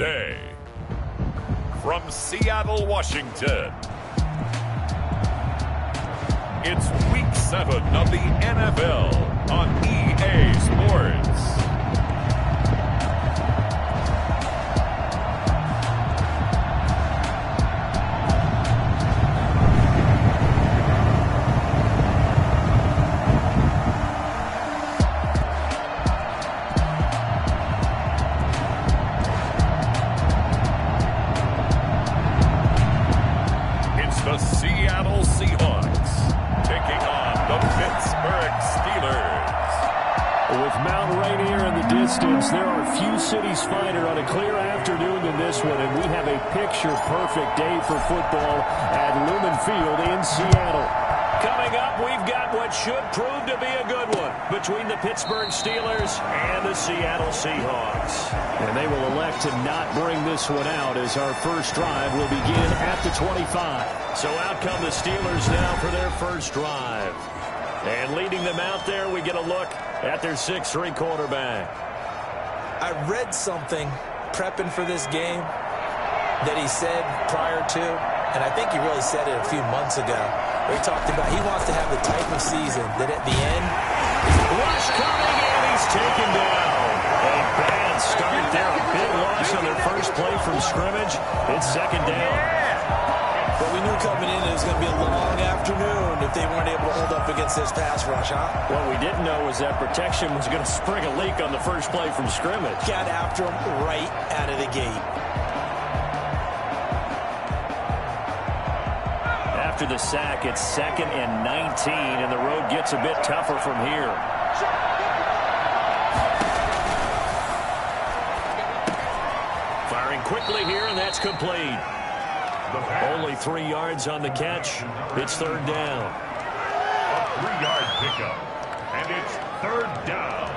Thursday, from Seattle, Washington, it's Week 7 of the NFL on EA Sports. The Seattle Seahawks taking on the Pittsburgh Steelers. With Mount Rainier in the distance, there are few cities finer on a clear afternoon than this one, and we have a picture-perfect day for football at Lumen Field in Seattle. Coming up, we've got what should prove to be a good one between the Pittsburgh Steelers and the Seattle Seahawks. And they will elect to not bring this one out as our first drive will begin at the 25. So out come the Steelers now for their first drive. And leading them out there, we get a look at their 6'3" quarterback. I read something prepping for this game that he said prior to, and I think he really said it a few months ago, where he talked about he wants to have the type of season that at the end, rush coming in, he's taken down. A bad start there, a big loss on their first play from scrimmage. It's second down. But we knew coming in it was going to be a long afternoon if they weren't able to hold up against this pass rush, huh? What we didn't know was that protection was going to spring a leak on the first play from scrimmage. Got after him right out of the gate. After the sack, it's 2nd and 19, and the road gets a bit tougher from here. Firing quickly here, and that's complete. Only 3 yards on the catch. It's third down. A 3-yard pickup, and it's third down.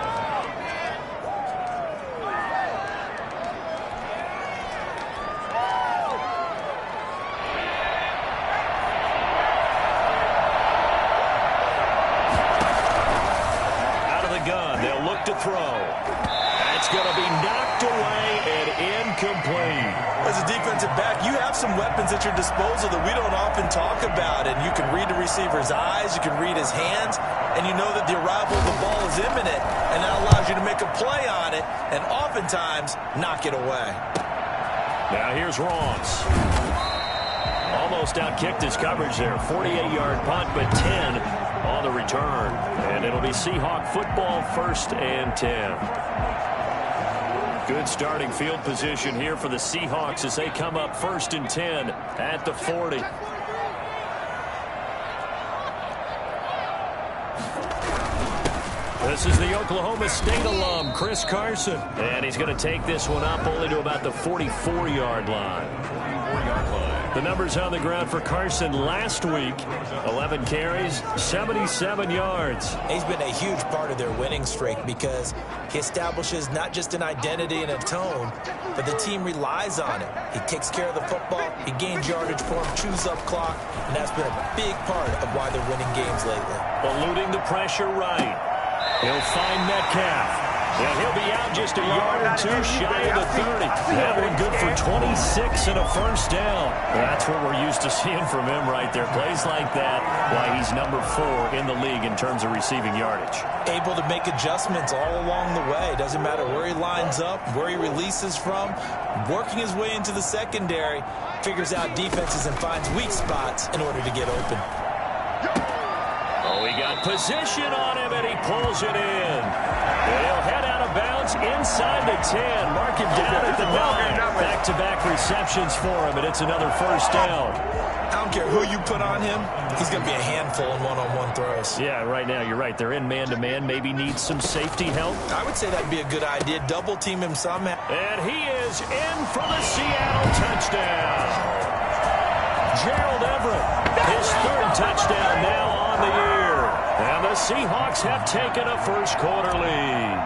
Out of the gun, they'll look to throw. That's going to be knocked away and incomplete. As a defensive back, you have some weapons at your disposal that we don't often talk about, and you can read the receiver's eyes, you can read his hands, and you know that the arrival of the ball is imminent, and that allows you to make a play on it and oftentimes knock it away. Now here's Ross. Almost outkicked his coverage there. 48-yard punt, but 10 on the return. And it'll be Seahawk football, 1st and 10. Good starting field position here for the Seahawks as they come up 1st and 10 at the 40. This is the Oklahoma State alum, Chris Carson. And he's going to take this one up only to about the 44-yard line. The numbers on the ground for Carson last week, 11 carries, 77 yards. He's been a huge part of their winning streak because he establishes not just an identity and a tone, but the team relies on it. He takes care of the football, he gains yardage for him, chews up clock, and that's been a big part of why they're winning games lately. Eluding the pressure right. He'll find Metcalf. Yeah, he'll be out just a yard or two shy of the 30. That one good for 26 and a first down. That's what we're used to seeing from him right there. Plays like that, why he's number 4 in the league in terms of receiving yardage. Able to make adjustments all along the way. Doesn't matter where he lines up, where he releases from. Working his way into the secondary, figures out defenses and finds weak spots in order to get open. Oh, he got position on him, and he pulls it in. He'll head out of bounds inside the 10. Mark him down at the 9. Back-to-back receptions for him, and it's another first down. I don't care who you put on him, he's going to be a handful in one-on-one throws. Yeah, right now, you're right. They're in man-to-man. Maybe needs some safety help. I would say that'd be a good idea. Double-team him somehow. And he is in for the Seattle touchdown. Gerald Everett, his 3rd touchdown now on the year. And the Seahawks have taken a first-quarter lead.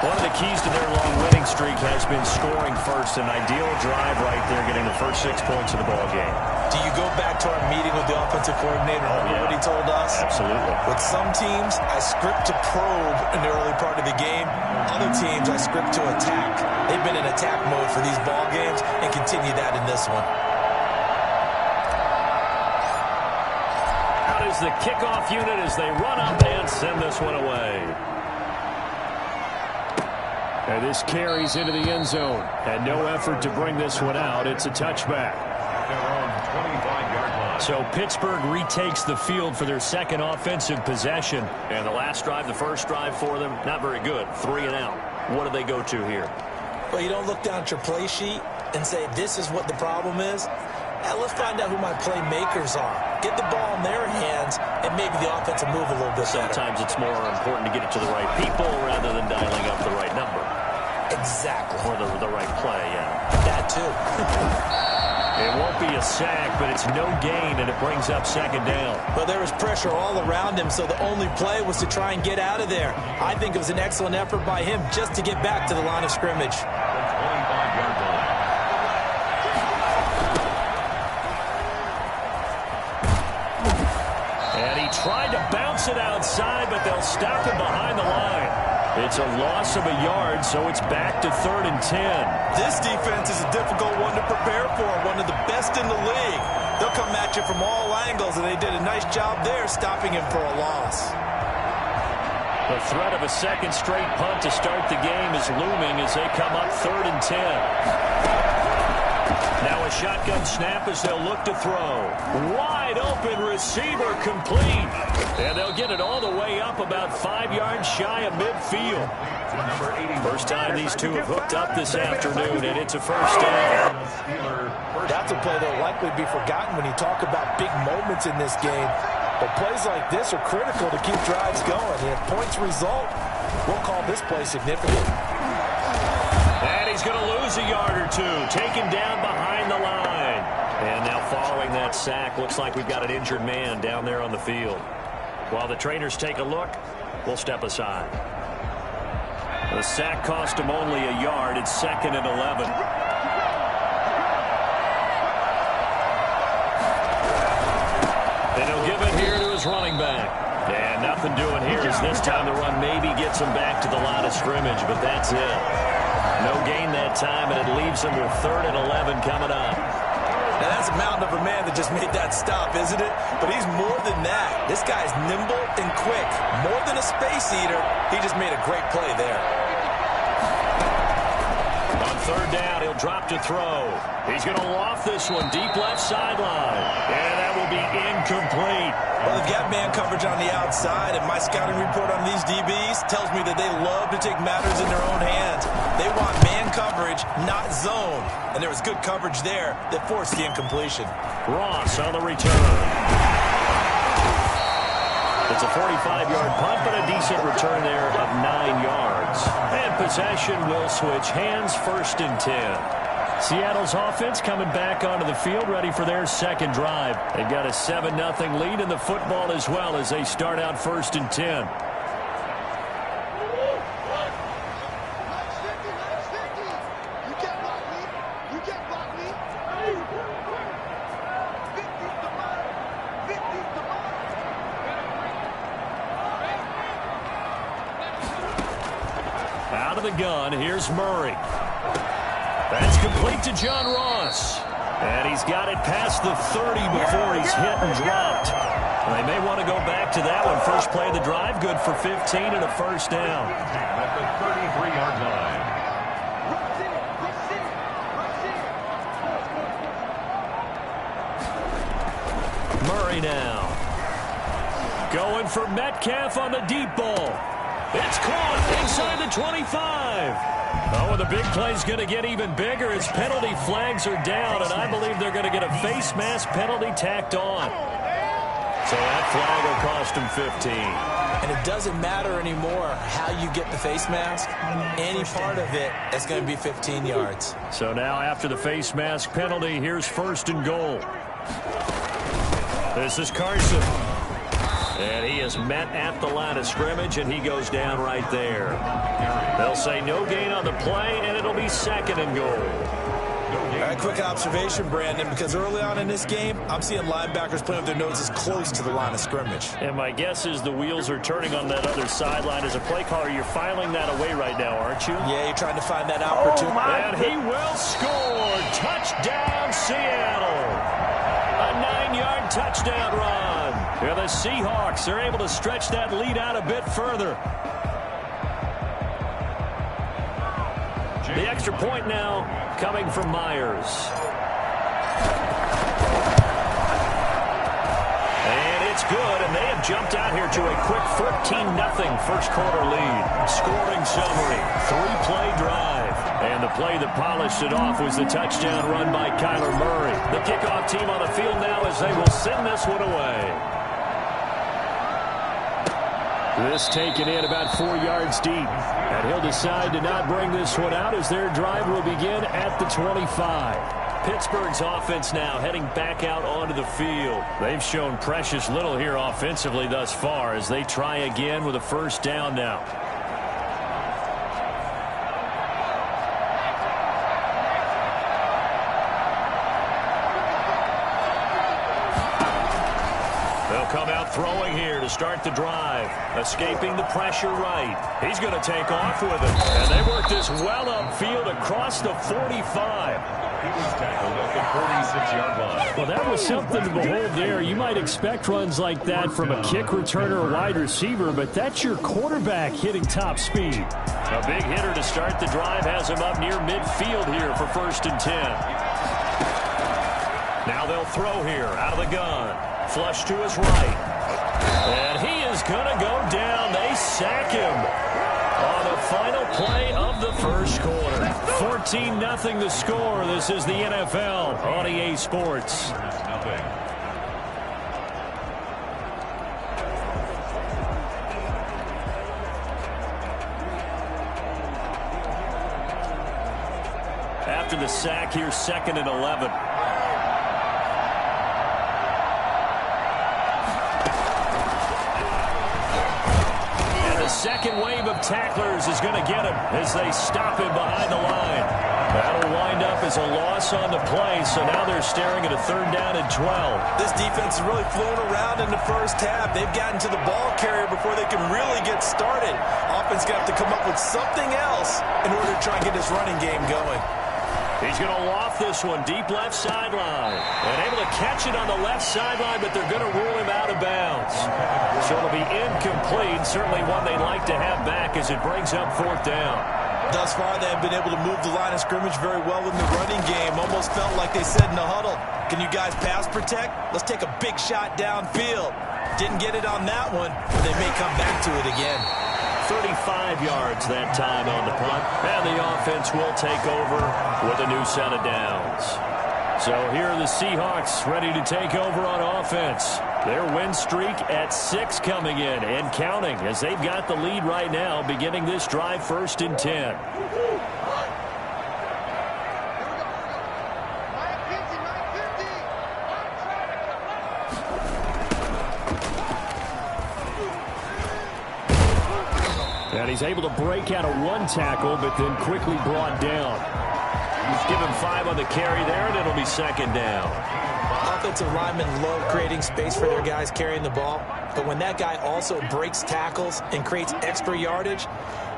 One of the keys to their long winning streak has been scoring first. An ideal drive right there, getting the first 6 points of the ball game. Do you go back to our meeting with the offensive defensive coordinator. Remember what he told us? Absolutely. With some teams, I script to probe in the early part of the game. Other teams, I script to attack. They've been in attack mode for these ball games and continue that in this one. Out is the kickoff unit as they run up and send this one away. And this carries into the end zone. And no effort to bring this one out. It's a touchback. So Pittsburgh retakes the field for their second offensive possession. And the last drive, the first drive for them, not very good. 3 and out. What do they go to here? Well, you don't look down at your play sheet and say, this is what the problem is. Now, let's find out who my playmakers are. Get the ball in their hands, and maybe the offense will move a little bit better. Sometimes it's more important to get it to the right people rather than dialing up the right number. Exactly. Or the right play, yeah. That, too. It won't be a sack, but it's no gain, and it brings up second down. Well, there was pressure all around him, so the only play was to try and get out of there. I think it was an excellent effort by him just to get back to the line of scrimmage. And he tried to bounce it outside, but they'll stop him behind the line. It's a loss of a yard, so it's back to 3rd and 10. This defense is a difficult one to prepare for, one of the best in the league. They'll come at you from all angles, and they did a nice job there stopping him for a loss. The threat of a second straight punt to start the game is looming as they come up 3rd and 10. Now a shotgun snap as they'll look to throw. Wide open receiver complete. And they'll get it all the way up about 5 yards shy of midfield. First time these two have hooked up this afternoon, and it's a first down. That's a play that will likely be forgotten when you talk about big moments in this game. But plays like this are critical to keep drives going. And if points result, we'll call this play significant. And he's going to lose a yard or two, taken down behind the line. And now following that sack, looks like we've got an injured man down there on the field. While the trainers take a look, we'll step aside. The sack cost him only a yard. It's 2nd and 11. And he'll give it here to his running back. And nothing doing here as this time the run maybe gets him back to the line of scrimmage, but that's it. No gain that time, and it leaves him with 3rd and 11 coming up. Now, that's a mountain of a man that just made that stop, isn't it? But he's more than that. This guy's nimble and quick. More than a space eater, he just made a great play there. On 3rd down, he'll drop to throw. He's going to loft this one deep left sideline. And that will be incomplete. Well, they've got man coverage on the outside, and my scouting report on these DBs tells me that they love to take matters in their own hands. They want man coverage, not zone. And there was good coverage there that forced the incompletion. Ross on the return. It's a 45-yard punt, but a decent return there of 9 yards. And possession will switch hands, 1st and 10. Seattle's offense coming back onto the field, ready for their second drive. They've got a 7-0 lead in the football as well as they start out 1st and 10. Out of the gun, here's Murray. That's complete to John Ross. And he's got it past the 30 before he's hit and dropped. They may want to go back to that one. First play of the drive, good for 15 and a first down. At the 33-yard line. Murray now. Going for Metcalf on the deep ball. It's caught inside the 25. Oh, and the big play's going to get even bigger as penalty flags are down, and I believe they're going to get a face mask penalty tacked on. So that flag will cost him 15. And it doesn't matter anymore how you get the face mask. Any part of it is going to be 15 yards. So now after the face mask penalty, here's 1st and goal. This is Carson. And he is met at the line of scrimmage, and he goes down right there. They'll say no gain on the play, and it'll be 2nd and goal. A quick observation, Brandon, because early on in this game, I'm seeing linebackers playing with their noses close to the line of scrimmage. And my guess is the wheels are turning on that other sideline. As a play caller, you're filing that away right now, aren't you? Yeah, you're trying to find that opportunity. And he will score. Touchdown, Seattle. A 9-yard touchdown run. Yeah, the Seahawks are able to stretch that lead out a bit further. The extra point now coming from Myers. And it's good, and they have jumped out here to a quick 14-0 first quarter lead. Scoring summary, 3-play drive. And the play that polished it off was the touchdown run by Kyler Murray. The kickoff team on the field now as they will send this one away. This taken in about 4 yards deep. And he'll decide to not bring this one out as their drive will begin at the 25. Pittsburgh's offense now heading back out onto the field. They've shown precious little here offensively thus far as they try again with a first down now. Come out throwing here to start the drive. Escaping the pressure right. He's going to take off with it. And they work this well upfield across the 45. He was tackled at the 46-yard line. Well, that was something to behold there. You might expect runs like that from a kick returner or wide receiver, but that's your quarterback hitting top speed. A big hitter to start the drive has him up near midfield here for 1st and 10. Now they'll throw here out of the gun. Flush to his right. And he is going to go down. They sack him on the final play of the first quarter. 14-0 the score. This is the NFL on EA Sports. After the sack, here's 2nd and 11. Second wave of tacklers is going to get him as they stop him behind the line. That'll wind up as a loss on the play, so now they're staring at a 3rd down and 12. This defense is really flown around in the first half. They've gotten to the ball carrier before they can really get started. Offense got to come up with something else in order to try and get this running game going. He's going to loft this one deep left sideline. And able to catch it on the left sideline, but they're going to rule him out of bounds. So it'll be incomplete. Certainly one they'd like to have back as it brings up 4th down. Thus far, they have been able to move the line of scrimmage very well in the running game. Almost felt like they said in the huddle, can you guys pass protect? Let's take a big shot downfield. Didn't get it on that one, but they may come back to it again. 35 yards that time on the punt. And the offense will take over with a new set of downs. So here are the Seahawks ready to take over on offense. Their win streak at 6 coming in and counting as they've got the lead right now beginning this drive 1st and 10. And he's able to break out of 1 tackle, but then quickly brought down. Give him 5 on the carry there, and it'll be 2nd down. Offensive linemen love creating space for their guys carrying the ball, but when that guy also breaks tackles and creates extra yardage,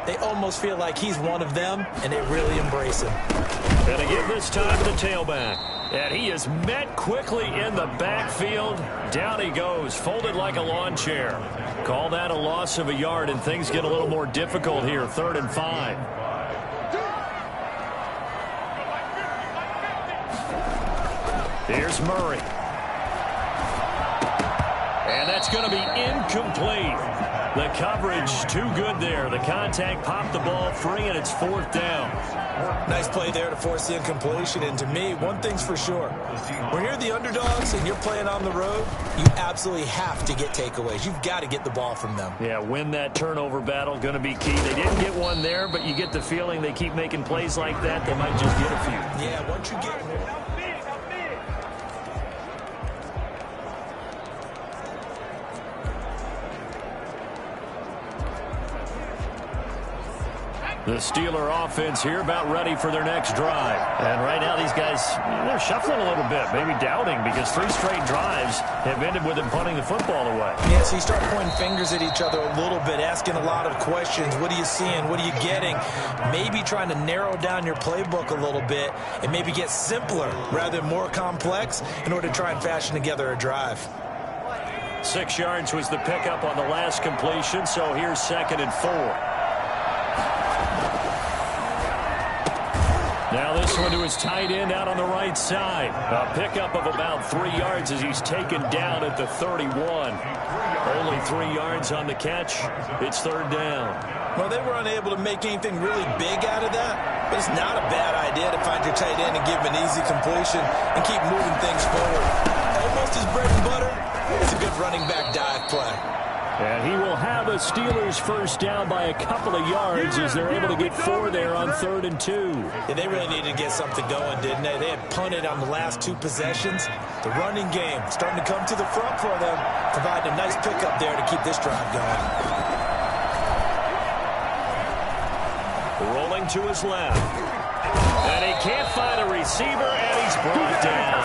they almost feel like he's one of them, and they really embrace him. And again this time to the tailback. And he is met quickly in the backfield. Down he goes, folded like a lawn chair. Call that a loss of a yard, and things get a little more difficult here, 3rd and 5. Here's Murray. And that's going to be incomplete. The coverage too good there. The contact popped the ball free, and it's 4th down. Nice play there to force the incompletion. And to me, one thing's for sure. When you're the underdogs and you're playing on the road, you absolutely have to get takeaways. You've got to get the ball from them. Yeah, win that turnover battle, going to be key. They didn't get one there, but you get the feeling they keep making plays like that, they might just get a few. Yeah, once you get... The Steeler offense here about ready for their next drive. And right now these guys, they're shuffling a little bit, maybe doubting, because 3 straight drives have ended with them punting the football away. Yeah, so you start pointing fingers at each other a little bit, asking a lot of questions. What are you seeing? What are you getting? Maybe trying to narrow down your playbook a little bit and maybe get simpler rather than more complex in order to try and fashion together a drive. 6 yards was the pickup on the last completion, so here's 2nd and 4. Now this one to his tight end out on the right side. A pickup of about 3 yards as he's taken down at the 31. Only 3 yards on the catch. It's 3rd down. Well, they were unable to make anything really big out of that, but it's not a bad idea to find your tight end and give him an easy completion and keep moving things forward. Almost his bread and butter. It's a good running back dive play. And he will have a Steelers first down by a couple of yards as they're able to get 4 there on 3rd and 2. Yeah, they really needed to get something going, didn't they? They had punted on the last 2 possessions. The running game starting to come to the front for them, providing a nice pickup there to keep this drive going. Rolling to his left. And he can't find a receiver, and he's brought down.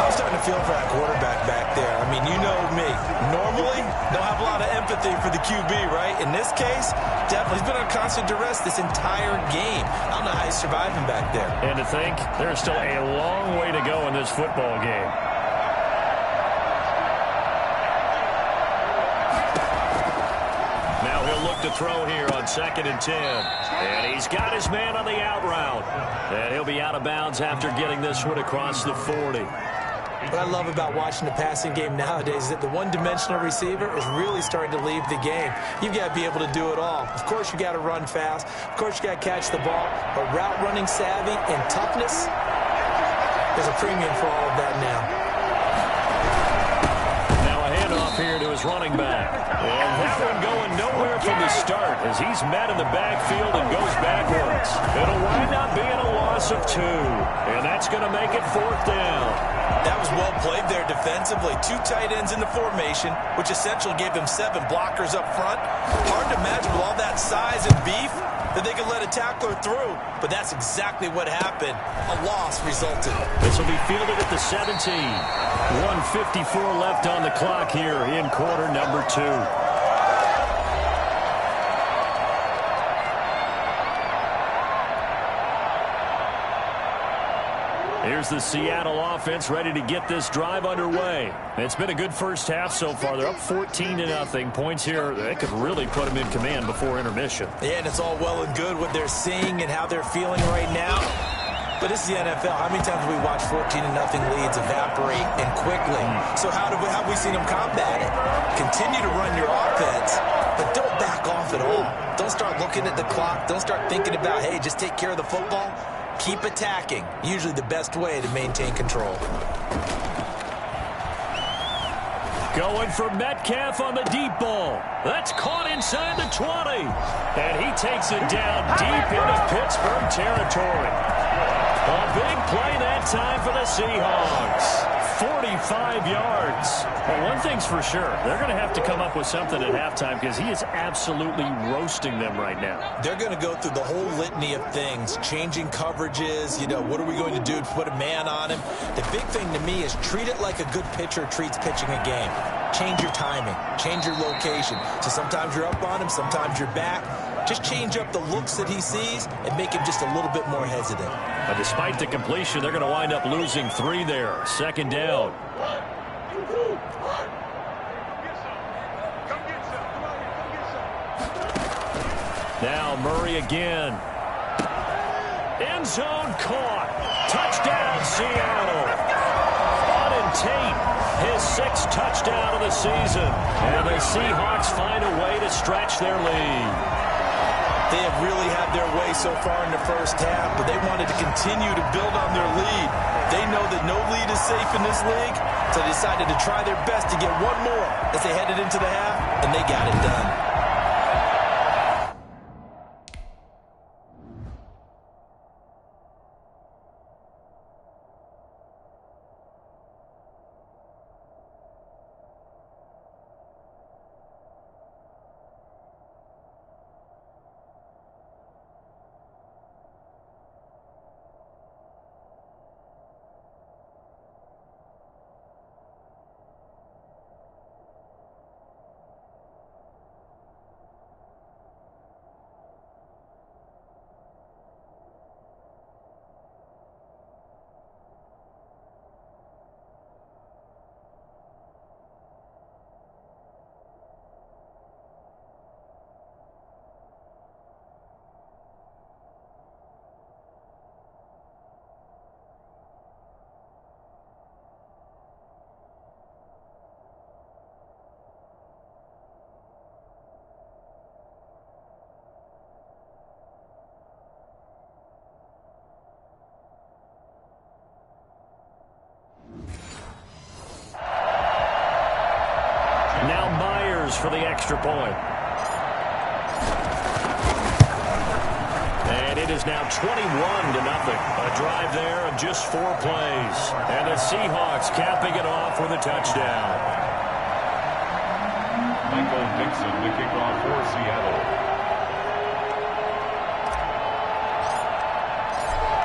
I'm starting to feel for that quarterback back there. I mean, you know me. Normally, don't have a lot of empathy for the QB, right? In this case, definitely. He's been on constant duress this entire game. I don't know how he's surviving back there. And to think, there's still a long way to go in this football game. Now he'll look to throw here on 2nd and 10. And he's got his man on the out route. And he'll be out of bounds after getting this one across the 40. What I love about watching the passing game nowadays is that the one-dimensional receiver is really starting to leave the game. You've got to be able to do it all. Of course, you got to run fast. Of course, you got to catch the ball. But route running savvy and toughness, there's a premium for all of that now. Now a handoff here to his running back. And that one going nowhere from the start as he's met in the backfield and goes backwards. It'll wind up being a loss of 2. And that's going to make it 4th down. That was well played there defensively. 2 tight ends in the formation, which essentially gave them 7 blockers up front. Hard to imagine with all that size and beef that they could let a tackler through, but that's exactly what happened. A loss resulted. This will be fielded at the 17. 1:54 left on the clock here in quarter number 2. Here's the Seattle offense ready to get this drive underway. It's been a good first half so far. They're up 14-0. Points here, they could really put them in command before intermission. Yeah, and it's all well and good what they're seeing and how they're feeling right now. But this is the NFL. How many times have we watched 14-0 leads evaporate and quickly? So how have we seen them combat it? Continue to run your offense, but don't back off at all. Don't start looking at the clock. Don't start thinking about, hey, just take care of the football. Keep attacking. Usually the best way to maintain control. Going for Metcalf on the deep ball. That's caught inside the 20. And he takes it down deep into Pittsburgh territory. A big play that time for the Seahawks. 45 yards. Well, one thing's for sure. They're going to have to come up with something at halftime because he is absolutely roasting them right now. They're going to go through the whole litany of things, changing coverages, what are we going to do to put a man on him? The big thing to me is treat it like a good pitcher treats pitching a game. Change your timing, change your location. So sometimes you're up on him, sometimes you're back. Just change up the looks that he sees and make him just a little bit more hesitant. But despite the completion, they're going to wind up losing 3 there. 2nd down. Now Murray again. End zone caught. Touchdown, Seattle. Auden Tate, his 6th touchdown of the season. And the Seahawks find a way to stretch their lead. They have really had their way so far in the first half, but they wanted to continue to build on their lead. They know that no lead is safe in this league, so they decided to try their best to get one more as they headed into the half, and they got it done. Now Myers for the extra point. And it is now 21-0. A drive there of just 4 plays. And the Seahawks capping it off with a touchdown. Michael Dixon, the kickoff for Seattle.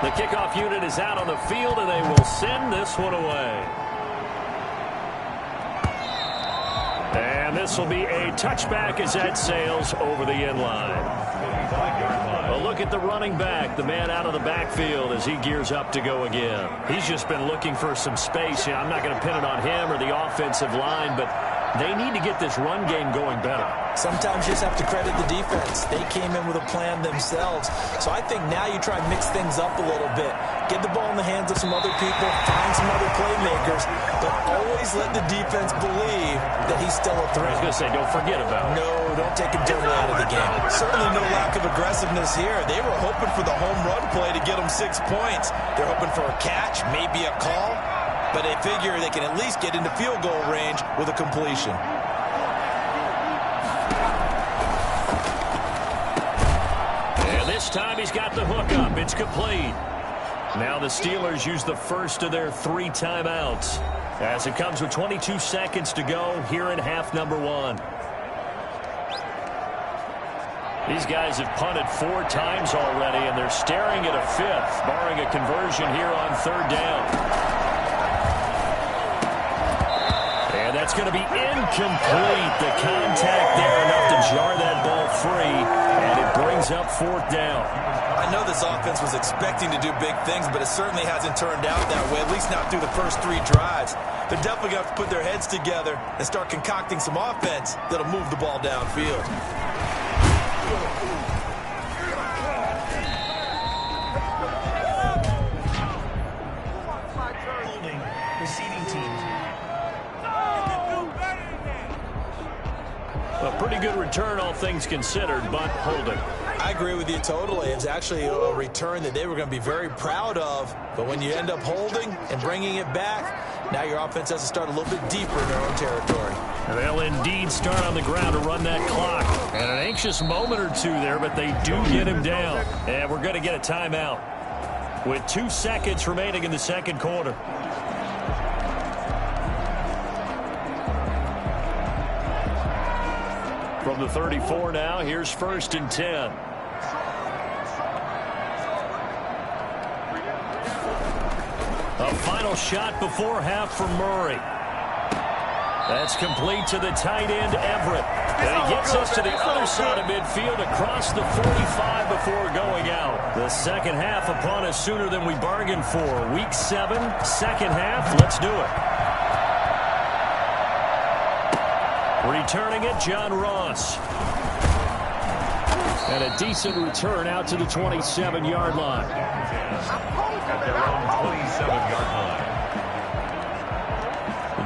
The kickoff unit is out on the field, and they will send this one away. And this will be a touchback as that sails over the end line. A look at the running back, the man out of the backfield as he gears up to go again. He's just been looking for some space. You know, I'm not going to pin it on him or the offensive line, but they need to get this run game going better. Sometimes you just have to credit the defense. They came in with a plan themselves. So I think now you try and mix things up a little bit. Get the ball in the hands of some other people, find some other playmakers, but always let the defense believe that he's still a threat. I was going to say, don't forget about it. No, don't take him totally out of the game. Certainly no lack of aggressiveness here. They were hoping for the home run play to get them 6 points. They're hoping for a catch, maybe a call, but they figure they can at least get into field goal range with a completion. And this time he's got the hook up. It's complete. Now the Steelers use the first of their 3 timeouts as it comes with 22 seconds to go here in half number 1. These guys have punted 4 times already, and they're staring at a 5th, barring a conversion here on 3rd down. And that's going to be incomplete. The contact there enough to jar that ball free, and it brings up 4th down. I know this offense was expecting to do big things, but it certainly hasn't turned out that way, at least not through the first 3 drives. They're definitely going to have to put their heads together and start concocting some offense that'll move the ball downfield. Holding, receiving team. A pretty good return, all things considered, but holding. I agree with you totally. It's actually a return that they were going to be very proud of. But when you end up holding and bringing it back, now your offense has to start a little bit deeper in their own territory. They'll indeed start on the ground to run that clock. And an anxious moment or 2 there, but they do get him down. And we're going to get a timeout with 2 seconds remaining in the second quarter. From the 34 now, here's 1st and 10. A final shot before half for Murray. That's complete to the tight end, Everett. And he gets us to the other side of midfield across the 45 before going out. The second half upon us sooner than we bargained for. Week 7, second half. Let's do it. Returning it, John Ross. And a decent return out to the 27-yard line. At their own 27-yard line.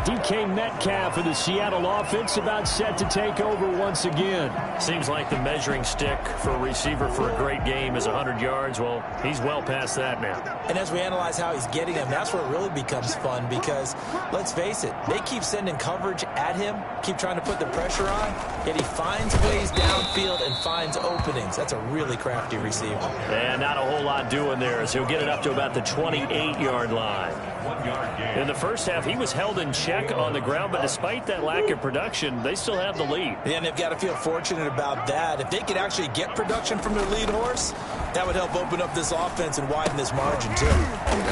DK Metcalf of the Seattle offense about set to take over once again. Seems like the measuring stick for a receiver for a great game is 100 yards. Well, he's well past that now. And as we analyze how he's getting them, that's where it really becomes fun because, let's face it, they keep sending coverage at him, keep trying to put the pressure on, yet he finds ways downfield and finds openings. That's a really crafty receiver. And not a whole lot doing there as he'll get it up to about the 28-yard line. 1 yard gain. In the first half, he was held in check on the ground, but despite that lack of production, they still have the lead. Yeah, and they've got to feel fortunate about that. If they could actually get production from their lead horse, that would help open up this offense and widen this margin, too.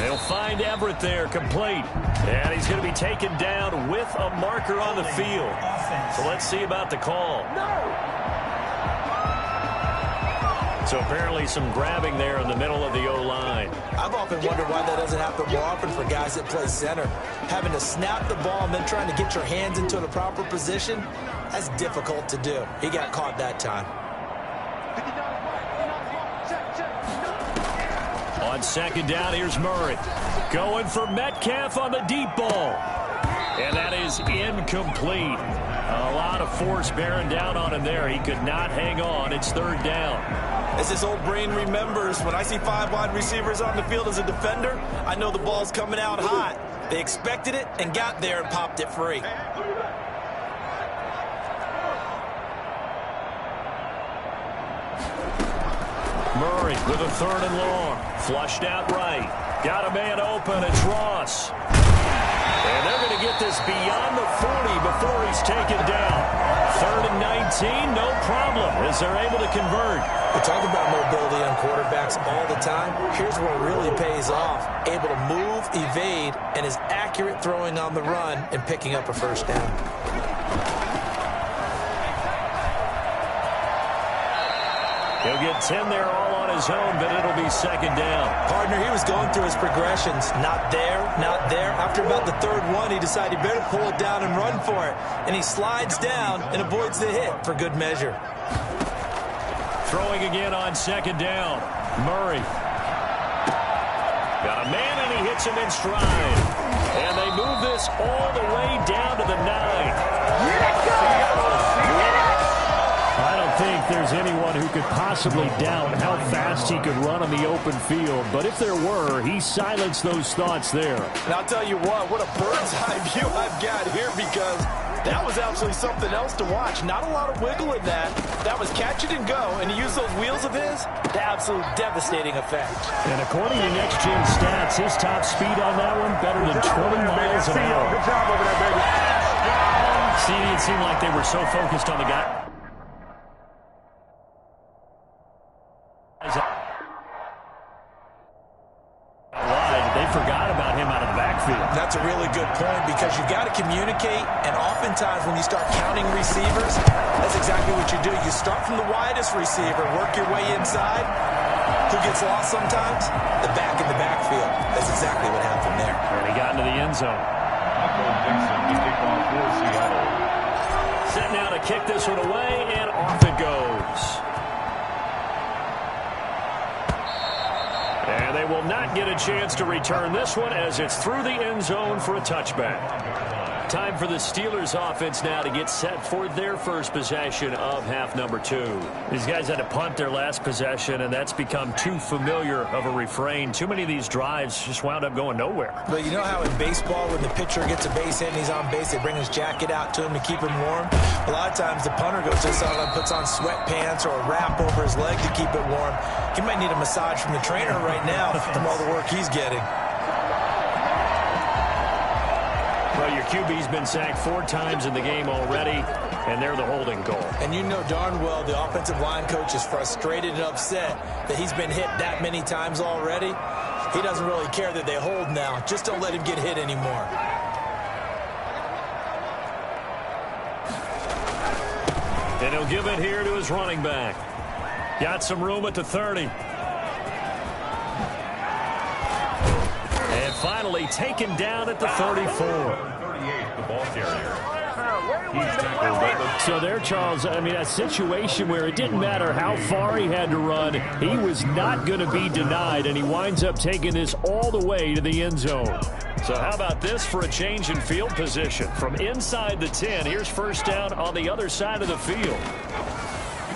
They'll find Everett there, complete. And he's going to be taken down with a marker on the field. So let's see about the call. So apparently some grabbing there in the middle of the O-line. I've often wondered why that doesn't happen more often for guys that play center. Having to snap the ball and then trying to get your hands into the proper position, that's difficult to do. He got caught that time. On second down, here's Murray. Going for Metcalf on the deep ball. And that is incomplete. A lot of force bearing down on him there. He could not hang on. It's 3rd down. As this old brain remembers, when I see 5 wide receivers on the field as a defender, I know the ball's coming out hot. They expected it and got there and popped it free. Murray with a 3rd and long. Flushed out right. Got a man open. It's Ross. And they're going to get this beyond the 40 before he's taken down. 3rd and 19, no problem, as they're able to convert. We talk about mobility on quarterbacks all the time. Here's where it really pays off. Able to move, evade, and is accurate throwing on the run and picking up a 1st down. He'll get 10 there all on his own, but it'll be 2nd down. Partner, he was going through his progressions. Not there, not there. After about the 3rd one, he decided he better pull it down and run for it. And he slides down and avoids the hit for good measure. Throwing again on 2nd down. Murray. Got a man, and he hits him in stride. And they move this all the way down to the 9. I don't think there's anyone who could possibly doubt how fast he could run on the open field. But if there were, he silenced those thoughts there. And I'll tell you what a bird's eye view I've got here, because that was actually something else to watch. Not a lot of wiggle in that. That was catch it and go, and he used those wheels of his to absolute devastating effect. And according to Next Gen Stats, his top speed on that one better than 20 miles an hour. Good job over there, baby. See, it seemed like they were so focused on the guy. They forgot about him out of the backfield. That's a really good point, because you've got to communicate, and oftentimes when you start counting receivers, that's exactly what you do. You start from the widest receiver, work your way inside. Who gets lost sometimes? The back in the backfield. That's exactly what happened there. And he got into the end zone. Set now to kick this one away, and off it goes. And they will not get a chance to return this one, as it's through the end zone for a touchback. Time for the Steelers offense now to get set for their first possession of half number 2. These guys had to punt their last possession, and that's become too familiar of a refrain. Too many of these drives just wound up going nowhere. But you know how in baseball, when the pitcher gets a base hit and he's on base, they bring his jacket out to him to keep him warm? A lot of times the punter goes to the sideline, puts on sweatpants or a wrap over his leg to keep it warm. He might need a massage from the trainer right now from all the work he's getting. Well, your QB's been sacked 4 times in the game already, and they're the holding goal. And you know darn well the offensive line coach is frustrated and upset that he's been hit that many times already. He doesn't really care that they hold now. Just don't let him get hit anymore. And he'll give it here to his running back. Got some room at the 30. And finally taken down at the 34. 38, the ball carrier. So there, Charles, I mean, a situation where it didn't matter how far he had to run, he was not going to be denied, and he winds up taking this all the way to the end zone. So how about this for a change in field position? From inside the 10, here's first down on the other side of the field.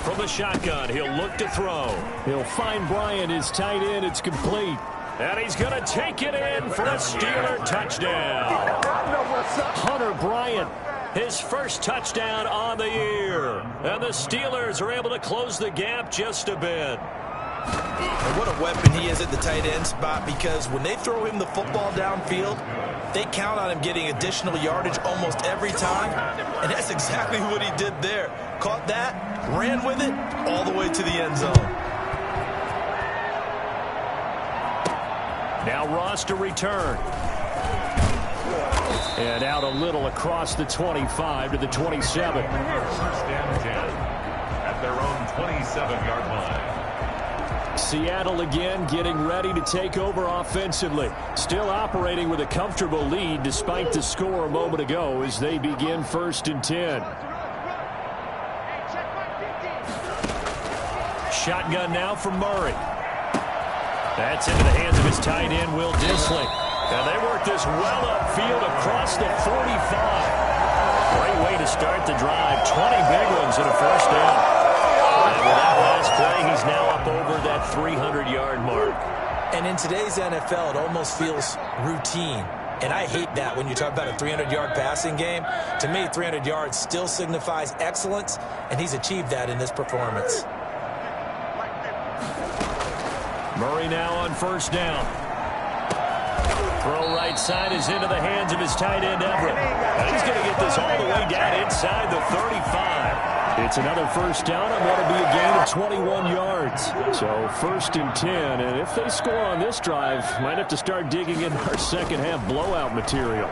From the shotgun, he'll look to throw. He'll find Bryant, his tight end. It's complete. And he's going to take it in for a Steeler touchdown. Hunter Bryant, his first touchdown on the year. And the Steelers are able to close the gap just a bit. And what a weapon he is at the tight end spot, because when they throw him the football downfield, they count on him getting additional yardage almost every time. And that's exactly what he did there. Caught that, ran with it, all the way to the end zone. Now Ross to return. And out a little across the 25 to the 27. First and 10 at their own 27-yard line. Seattle again getting ready to take over offensively. Still operating with a comfortable lead despite the score a moment ago as they begin first and 10. Shotgun now from Murray. That's into the hands of his tight end, Will Dissly. And they work this well upfield across the 45. Great way to start the drive. 20 big ones and a first down. And with that last play, he's now up over that 300-yard mark. And in today's NFL, it almost feels routine. And I hate that when you talk about a 300-yard passing game. To me, 300 yards still signifies excellence, and he's achieved that in this performance. Murray now on first down. Throw right side is into the hands of his tight end, Everett. And he's going to get this all the way down inside the 35. It's another first down and what will be a gain of 21 yards. So 1st and 10, and if they score on this drive, might have to start digging in our second half blowout material.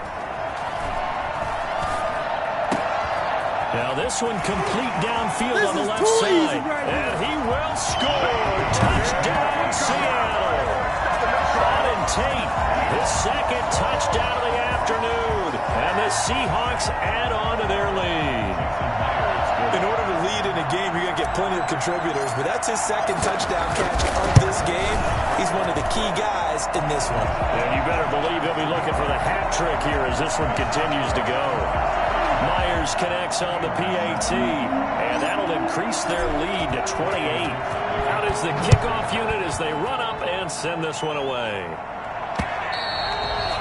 Now this one complete downfield on the left side. And he will score. Touchdown, Seattle. Auden Tate, his second touchdown of the afternoon. And the Seahawks add on to their lead. In order to lead in a game, you're going to get plenty of contributors, but that's his second touchdown catch of this game. He's one of the key guys in this one. And you better believe he'll be looking for the hat trick here as this one continues to go. Myers connects on the PAT, and that'll increase their lead to 28. Out is the kickoff unit as they run up and send this one away.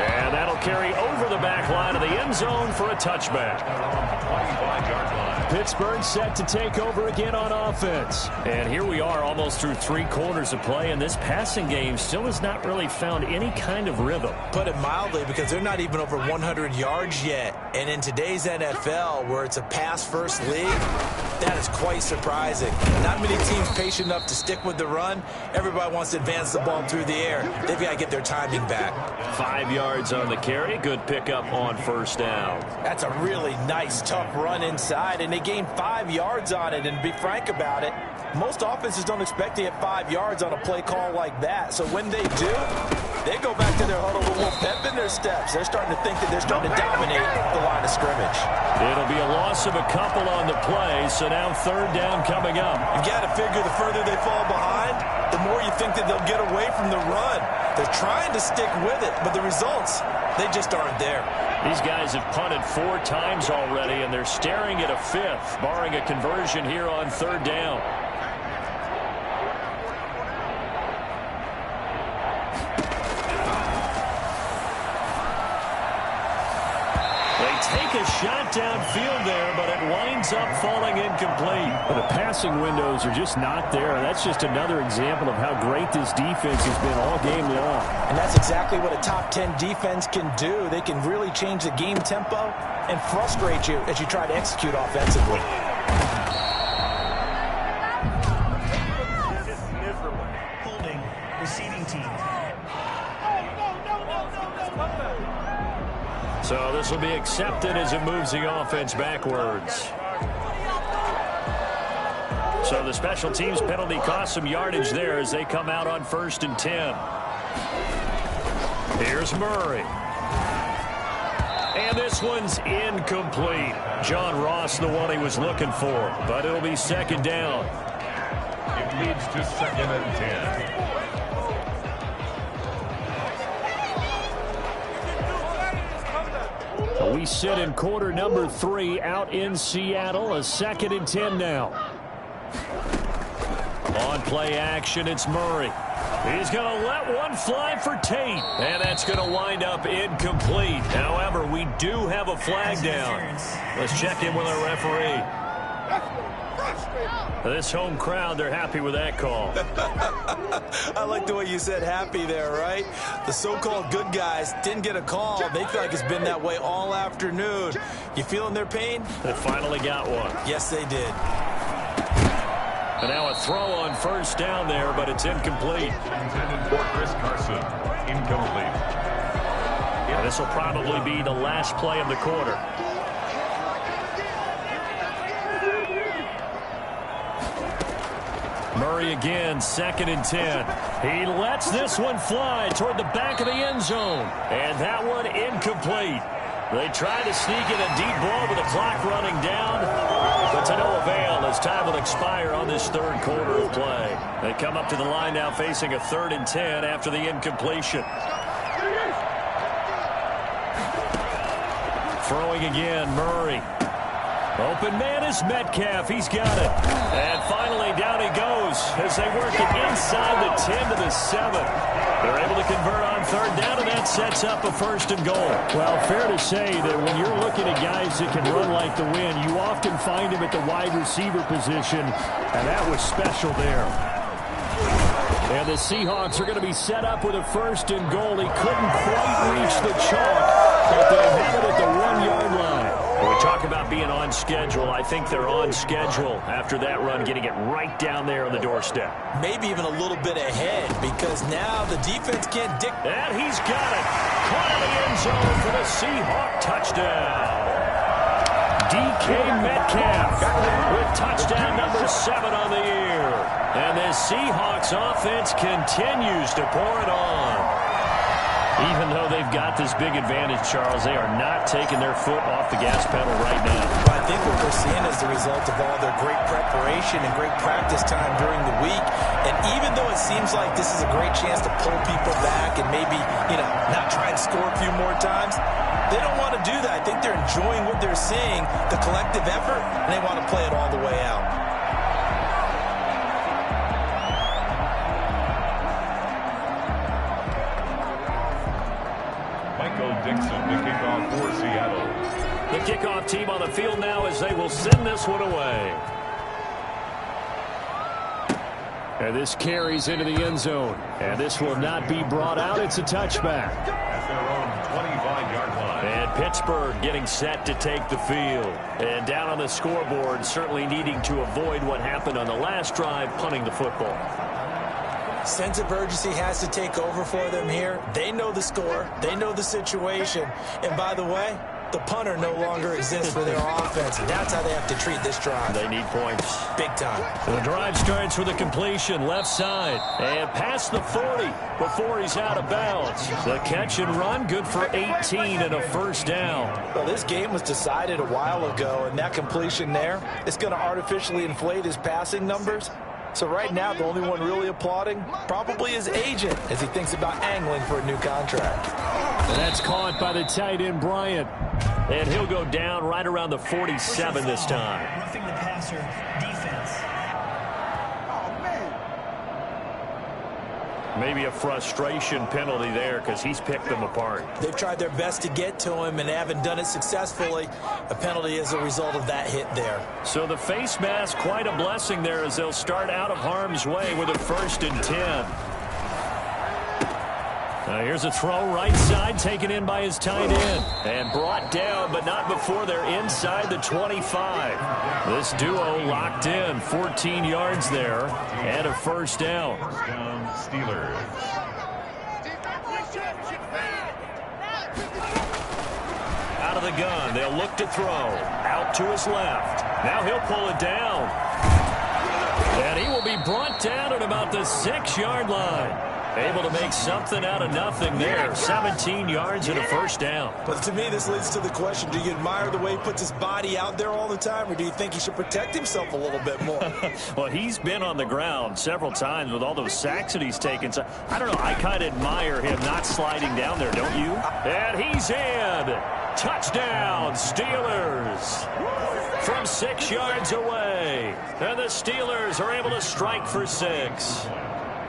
And that'll carry over the back line of the end zone for a touchback. Pittsburgh set to take over again on offense. And here we are almost through 3 quarters of play, and this passing game still has not really found any kind of rhythm. Put it mildly, because they're not even over 100 yards yet. And in today's NFL, where it's a pass-first league, that is quite surprising. Not many teams patient enough to stick with the run. Everybody wants to advance the ball through the air. They've got to get their timing back. 5 yards on the carry. Good pickup on first down. That's a really nice, tough run inside, and they gained 5 yards on it. And to be frank about it, most offenses don't expect to get 5 yards on a play call like that. So when they do, they go back to their huddle with a little pep in their steps. They're starting to think that they're starting to dominate the line of scrimmage. It'll be a loss of a couple on the play, so now 3rd down coming up. You got to figure the further they fall behind, the more you think that they'll get away from the run. They're trying to stick with it, but the results, they just aren't there. These guys have punted 4 times already, and they're staring at a 5th, barring a conversion here on 3rd down. Take a shot downfield there, but it winds up falling incomplete. But the passing windows are just not there. That's just another example of how great this defense has been all game long. And that's exactly what a top 10 defense can do. They can really change the game tempo and frustrate you as you try to execute offensively. Holding, receiving team. So this will be accepted as it moves the offense backwards. So the special teams penalty cost some yardage there as they come out on 1st and 10. Here's Murray. And this one's incomplete. John Ross, the one he was looking for, but it'll be 2nd down. It leads to 2nd and 10. We sit in quarter number 3 out in Seattle. A 2nd and 10 now. On play action, it's Murray. He's going to let one fly for Tate. And that's going to wind up incomplete. However, we do have a flag down. Let's check in with our referee. This home crowd, they're happy with that call. I like the way you said happy there, right? The so-called good guys didn't get a call. They feel like it's been that way all afternoon. You feeling their pain? They finally got one. Yes, they did. And now a throw on 1st down there, but it's incomplete. Intended for Chris Carson. Incomplete. And this will probably be the last play of the quarter. Murray again, 2nd and 10. He lets this one fly toward the back of the end zone. And that one incomplete. They tried to sneak in a deep ball with the clock running down, but to no avail as time will expire on this 3rd quarter of play. They come up to the line now facing a 3rd and 10 after the incompletion. Throwing again, Murray. Open man is Metcalf. He's got it. And finally down he goes as they work it inside the 10 to the 7. They're able to convert on 3rd down, and that sets up a 1st and goal. Well, fair to say that when you're looking at guys that can run like the wind, you often find them at the wide receiver position, and that was special there. And the Seahawks are going to be set up with a 1st and goal. He couldn't quite reach the chalk, but they'll have it at the 1-yard line. When we talk about being on schedule, I think they're on schedule after that run, getting it right down there on the doorstep. Maybe even a little bit ahead, because now the defense can't dictate. And he's got it. Caught in the end zone for the Seahawk touchdown. DK Metcalf with touchdown number 7 on the year. And the Seahawks offense continues to pour it on. Even though they've got this big advantage, Charles, they are not taking their foot off the gas pedal right now. Well, I think what we're seeing is the result of all their great preparation and great practice time during the week. And even though it seems like this is a great chance to pull people back and maybe, not try and score a few more times, they don't want to do that. I think they're enjoying what they're seeing, the collective effort, and they want to play it all the way out. Dixon, the kickoff for Seattle. The kickoff team on the field now as they will send this one away. And this carries into the end zone. And this will not be brought out. It's a touchback. At their own 25-yard line. And Pittsburgh getting set to take the field. And down on the scoreboard, certainly needing to avoid what happened on the last drive, punting the football. Sense of urgency has to take over for them here. They know the score. They know the situation. And by the way, the punter no longer exists for their offense. That's how they have to treat this drive. They need points. Big time. The drive starts with a completion left side. And past the 40 before he's out of bounds. The catch and run good for 18 and a 1st down. Well, this game was decided a while ago, and that completion there is going to artificially inflate his passing numbers. So right now, the only one really applauding probably his agent as he thinks about angling for a new contract. And that's caught by the tight end, Bryant. And he'll go down right around the 47 this time. Roughing the passer, defense. Maybe a frustration penalty there because he's picked them apart. They've tried their best to get to him and haven't done it successfully. A penalty is a result of that hit there. So the face mask, quite a blessing there as they'll start out of harm's way with a 1st and 10. Now here's a throw right side taken in by his tight end. And brought down, but not before they're inside the 25. This duo locked in, 14 yards there, and a 1st down. First down, Steelers. Out of the gun, they'll look to throw. Out to his left. Now he'll pull it down. And he will be brought down at about the 6-yard line. Able to make something out of nothing there. 17 yards and a 1st down. But to me, this leads to the question, do you admire the way he puts his body out there all the time, or do you think he should protect himself a little bit more? Well, he's been on the ground several times with all those sacks that he's taken. So, I don't know. I kind of admire him not sliding down there, don't you? And he's in. Touchdown, Steelers. From 6 yards away. And the Steelers are able to strike for 6.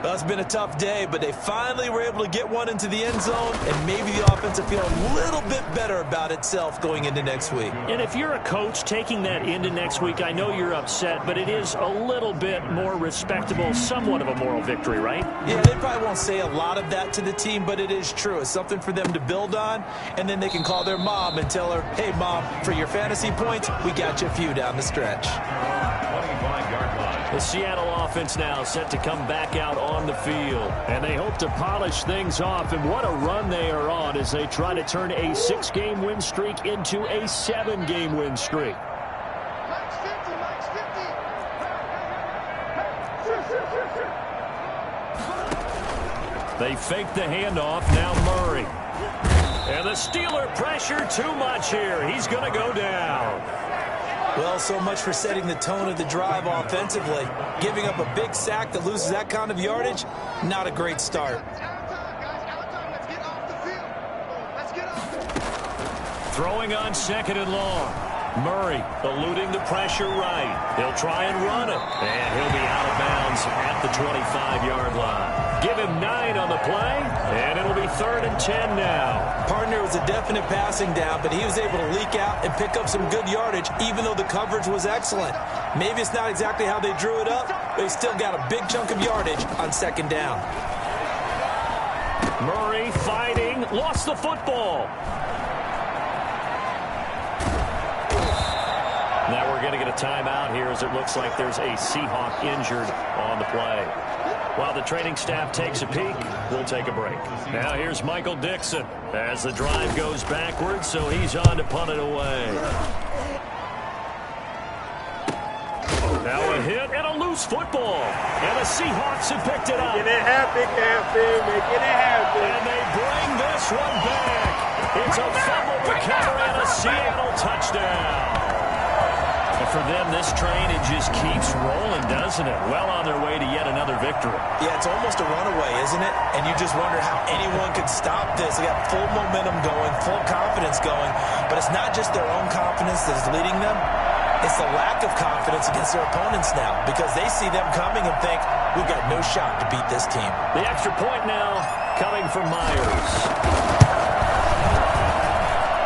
Well, it's been a tough day, but they finally were able to get one into the end zone, and maybe the offense will feel a little bit better about itself going into next week. And if you're a coach taking that into next week, I know you're upset, but it is a little bit more respectable, somewhat of a moral victory, right? Yeah, they probably won't say a lot of that to the team, but it is true. It's something for them to build on, and then they can call their mom and tell her, hey, Mom, for your fantasy points, we got you a few down the stretch. 25-yard line. The Seattle offense now set to come back out on the field. And they hope to polish things off. And what a run they are on as they try to turn a 6-game win streak into a 7-game win streak. They fake the handoff. Now Murray. And the Steeler pressure too much here. He's going to go down. Well, so much for setting the tone of the drive offensively. Giving up a big sack that loses that kind of yardage, not a great start. Throwing on 2nd and long. Murray eluding the pressure right. He'll try and run it. And he'll be out of bounds at the 25-yard line. Give him 9 on the play, and it'll be 3rd and 10 now. Partner was a definite passing down, but he was able to leak out and pick up some good yardage, even though the coverage was excellent. Maybe it's not exactly how they drew it up, They still got a big chunk of yardage on second down. Murray fighting, lost the football. Now we're going to get a timeout here as it looks like there's a Seahawk injured on the play. While the training staff takes a peek, we'll take a break. Now here's Michael Dixon as the drive goes backwards, so he's on to punt it away. Now a hit and a loose football. And the Seahawks have picked it up. Make it happen, Captain. Make it happen. And they bring this one back. It's a fumble recovery and a Seattle touchdown. And for them, this train, it just keeps rolling, doesn't it? Well on their way to yet another victory. Yeah, it's almost a runaway, isn't it? And you just wonder how anyone could stop this. They got full momentum going, full confidence going. But it's not just their own confidence that's leading them. It's the lack of confidence against their opponents now because they see them coming and think, we've got no shot to beat this team. The extra point now coming from Myers.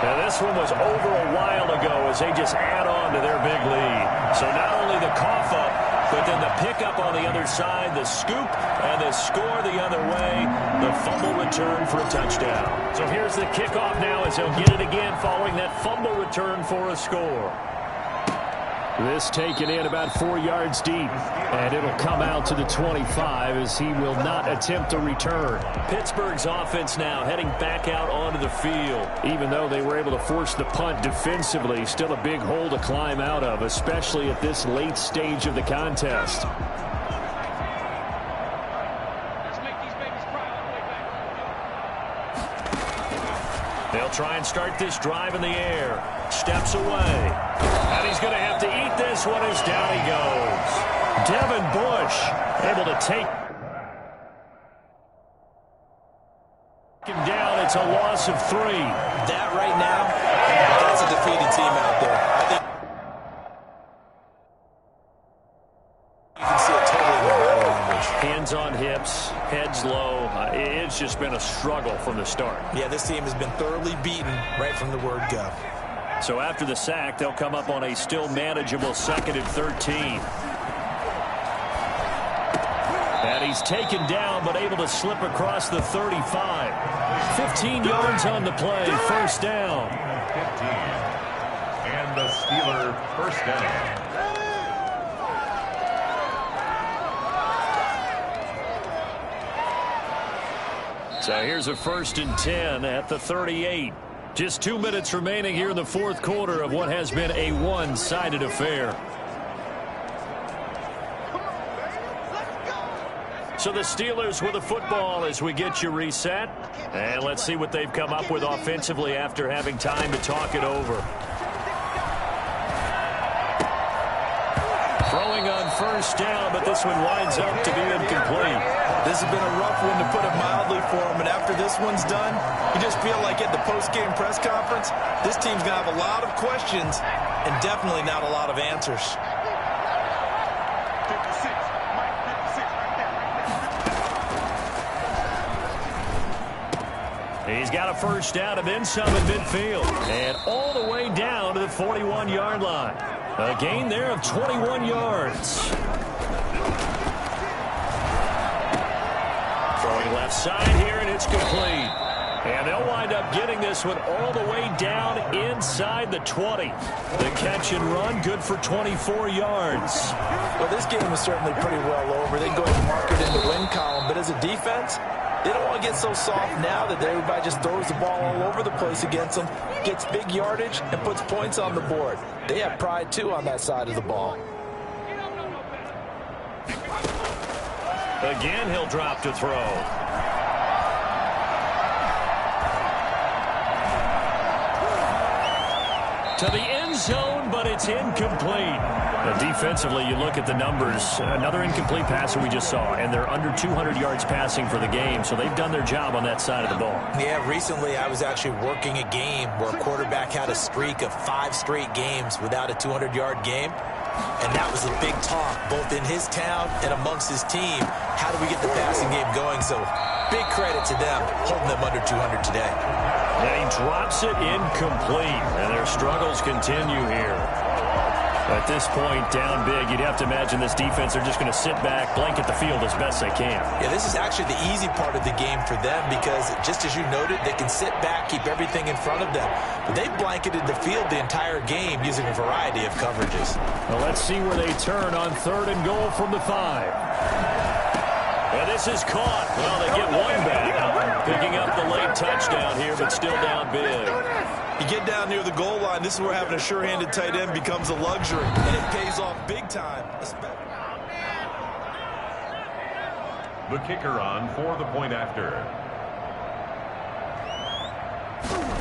Now, this one was over a while ago as they just add on to their big lead. So not only the cough up, but then the pickup on the other side, the scoop, and the score the other way, the fumble return for a touchdown. So here's the kickoff now as he'll get it again following that fumble return for a score. This taken in about 4 yards deep, and it'll come out to the 25 as he will not attempt a return. Pittsburgh's offense now heading back out onto the field. Even though they were able to force the punt defensively, still a big hole to climb out of, especially at this late stage of the contest. They'll try and start this drive in the air. Steps away. And he's going to have to eat this one as down he goes. Devin Bush able to take him down. It's a loss of 3. That right now, that's a defeated team out there. I think you can see it totally in their body language. Hands on hips, heads low. It's just been a struggle from the start. Yeah, this team has been thoroughly beaten right from the word go. So after the sack, they'll come up on a still manageable 2nd and 13. And he's taken down, but able to slip across the 35. 15 yards on the play, first down. 15. And the Steeler first down. So here's a 1st and 10 at the 38. Just 2 minutes remaining here in the 4th quarter of what has been a one-sided affair. So the Steelers with the football as we get you reset. And let's see what they've come up with offensively after having time to talk it over. Throwing on first down, but this one winds up to be incomplete. This has been a rough one, to put it mildly, for them. And after this one's done, you just feel like at the post-game press conference, this team's going to have a lot of questions and definitely not a lot of answers. He's got a first down and then some in midfield. And all the way down to the 41-yard line. A gain there of 21 yards. Throwing left side here, and it's complete. And they'll wind up getting this one all the way down inside the 20. The catch and run, good for 24 yards. Well, this game is certainly pretty well over. They can go ahead and mark it in the win column. But as a defense, they don't want to get so soft now that everybody just throws the ball all over the place against them, gets big yardage, and puts points on the board. They have pride, too, on that side of the ball. Again, he'll drop to throw. To the end zone, but it's incomplete. Now, defensively, you look at the numbers. Another incomplete passer we just saw, and they're under 200 yards passing for the game, so they've done their job on that side of the ball. Yeah, recently I was actually working a game where a quarterback had a streak of 5 straight games without a 200-yard game, and that was a big talk, both in his town and amongst his team. How do we get the passing game going? So big credit to them, holding them under 200 today. And he drops it incomplete, and their struggles continue here. At this point, down big, you'd have to imagine this defense are just going to sit back, blanket the field as best they can. Yeah, this is actually the easy part of the game for them because, just as you noted, they can sit back, keep everything in front of them. But they've blanketed the field the entire game using a variety of coverages. Well, let's see where they turn on 3rd and goal from the 5. And this is caught. Well, they get one back. Picking up the late touchdown here, but still down big. You get down near the goal line, this is where having a sure-handed tight end becomes a luxury, and it pays off big time. The kicker on for the point after.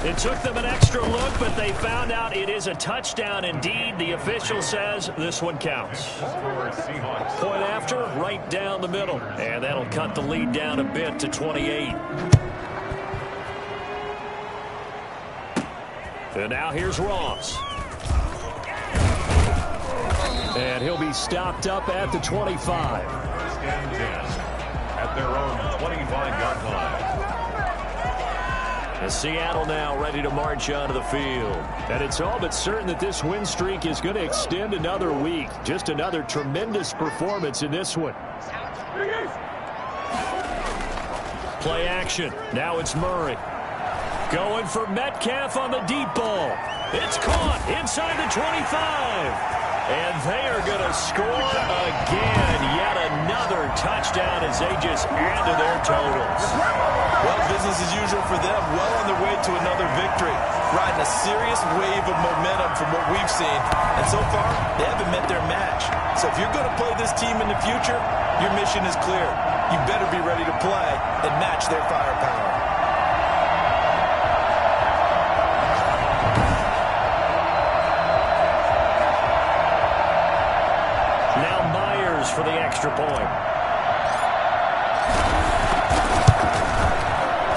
It took them an extra look, but they found out it is a touchdown indeed. The official says this one counts. Point after, right down the middle. And that'll cut the lead down a bit to 28. And now here's Ross. And he'll be stopped up at the 25. First and 10 at their own 25-yard line. And Seattle now ready to march onto the field. And it's all but certain that this win streak is going to extend another week. Just another tremendous performance in this one. Play action. Now it's Murray. Going for Metcalf on the deep ball. It's caught inside the 25. And they are going to score again. Yet another touchdown as they just add to their totals. Well, business as usual for them. Well on their way to another victory. Riding a serious wave of momentum from what we've seen. And so far, they haven't met their match. So if you're going to play this team in the future, your mission is clear. You better be ready to play and match their firepower. For the extra point.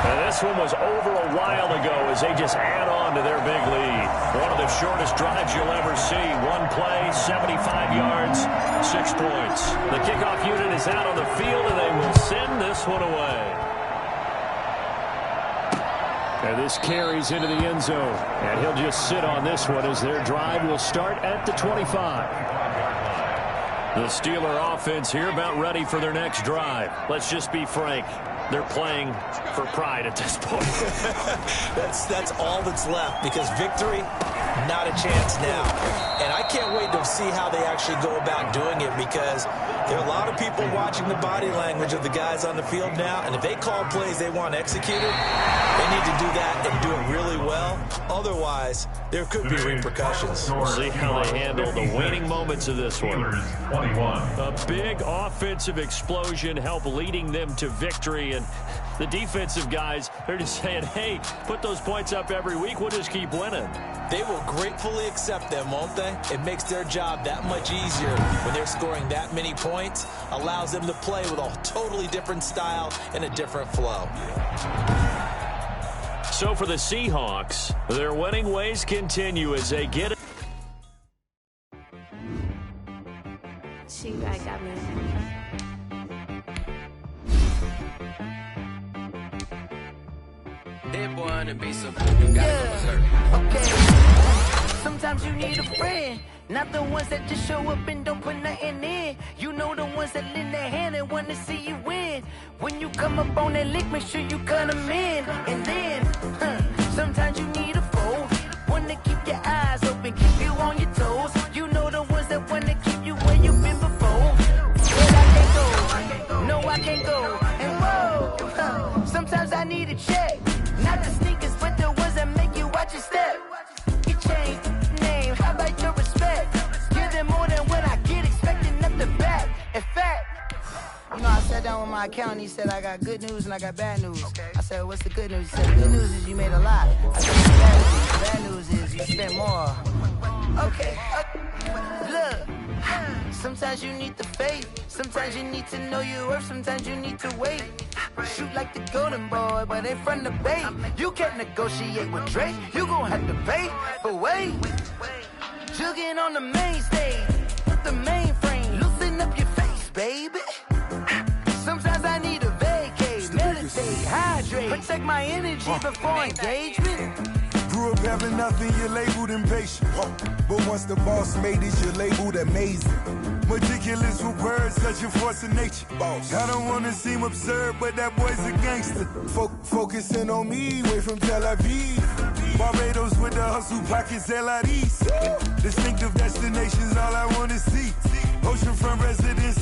And this one was over a while ago as they just add on to their big lead. One of the shortest drives you'll ever see. One play, 75 yards, 6 points. The kickoff unit is out on the field, and they will send this one away. And this carries into the end zone. And he'll just sit on this one as their drive will start at the 25. The Steeler offense here about ready for their next drive. Let's just be frank. They're playing for pride at this point. That's all that's left because victory, not a chance now. And I can't wait to see how they actually go about doing it because there are a lot of people watching the body language of the guys on the field now. And if they call plays they want executed, they need to do that and do it really well. Otherwise, there could be repercussions. We'll see how they handle the waning moments of this one. A big offensive explosion helped leading them to victory. And the defensive guys, they're just saying, hey, put those points up every week. We'll just keep winning. They will gratefully accept them, won't they? It makes their job that much easier when they're scoring that many points. Allows them to play with a totally different style and a different flow. So for the Seahawks, their winning ways continue as they get it. She right got me. That boy on the beat, so you gotta go berserk. Okay. Sometimes you need a friend, not the ones that just show up and don't put nothing in. You know the ones that lend their hand and want to see you win. When you come up on that lick, make sure you cut them in. And then, sometimes you need a foe, one to keep your eyes open, keep you on your toes. You know the ones that want to keep you where you've been before. But I can't go, no I can't go. And whoa, sometimes I need a check. Not the sneakers, but the ones that make you watch your step. You change the name, how about your respect? Give them more than what I get, expecting nothing back. In fact, you know, I sat down with my accountant, he said I got good news and I got bad news. I said, what's the good news? He said, the good news is you made a lot. I said, the bad news is you spent more. Okay, look, sometimes you need the faith, sometimes you need to know your worth, sometimes you need to wait. Shoot like the golden boy, but in front of bait. You can't negotiate with Drake, you gon' have to pay. But wait, jugging on the main stage, with the mainframe, loosen up your face, baby. Sometimes I need a vacate, meditate, hydrate, protect my energy before engagement. Grew up having nothing, you're labeled impatient. But once the boss made it, you're labeled amazing. Meticulous with words, such a force of nature. I don't wanna seem absurd, but that boy's a gangster. Focusing on me, way from Tel Aviv. Barbados with the hustle, pockets LIDs. Distinctive destinations, all I wanna see. Oceanfront residences.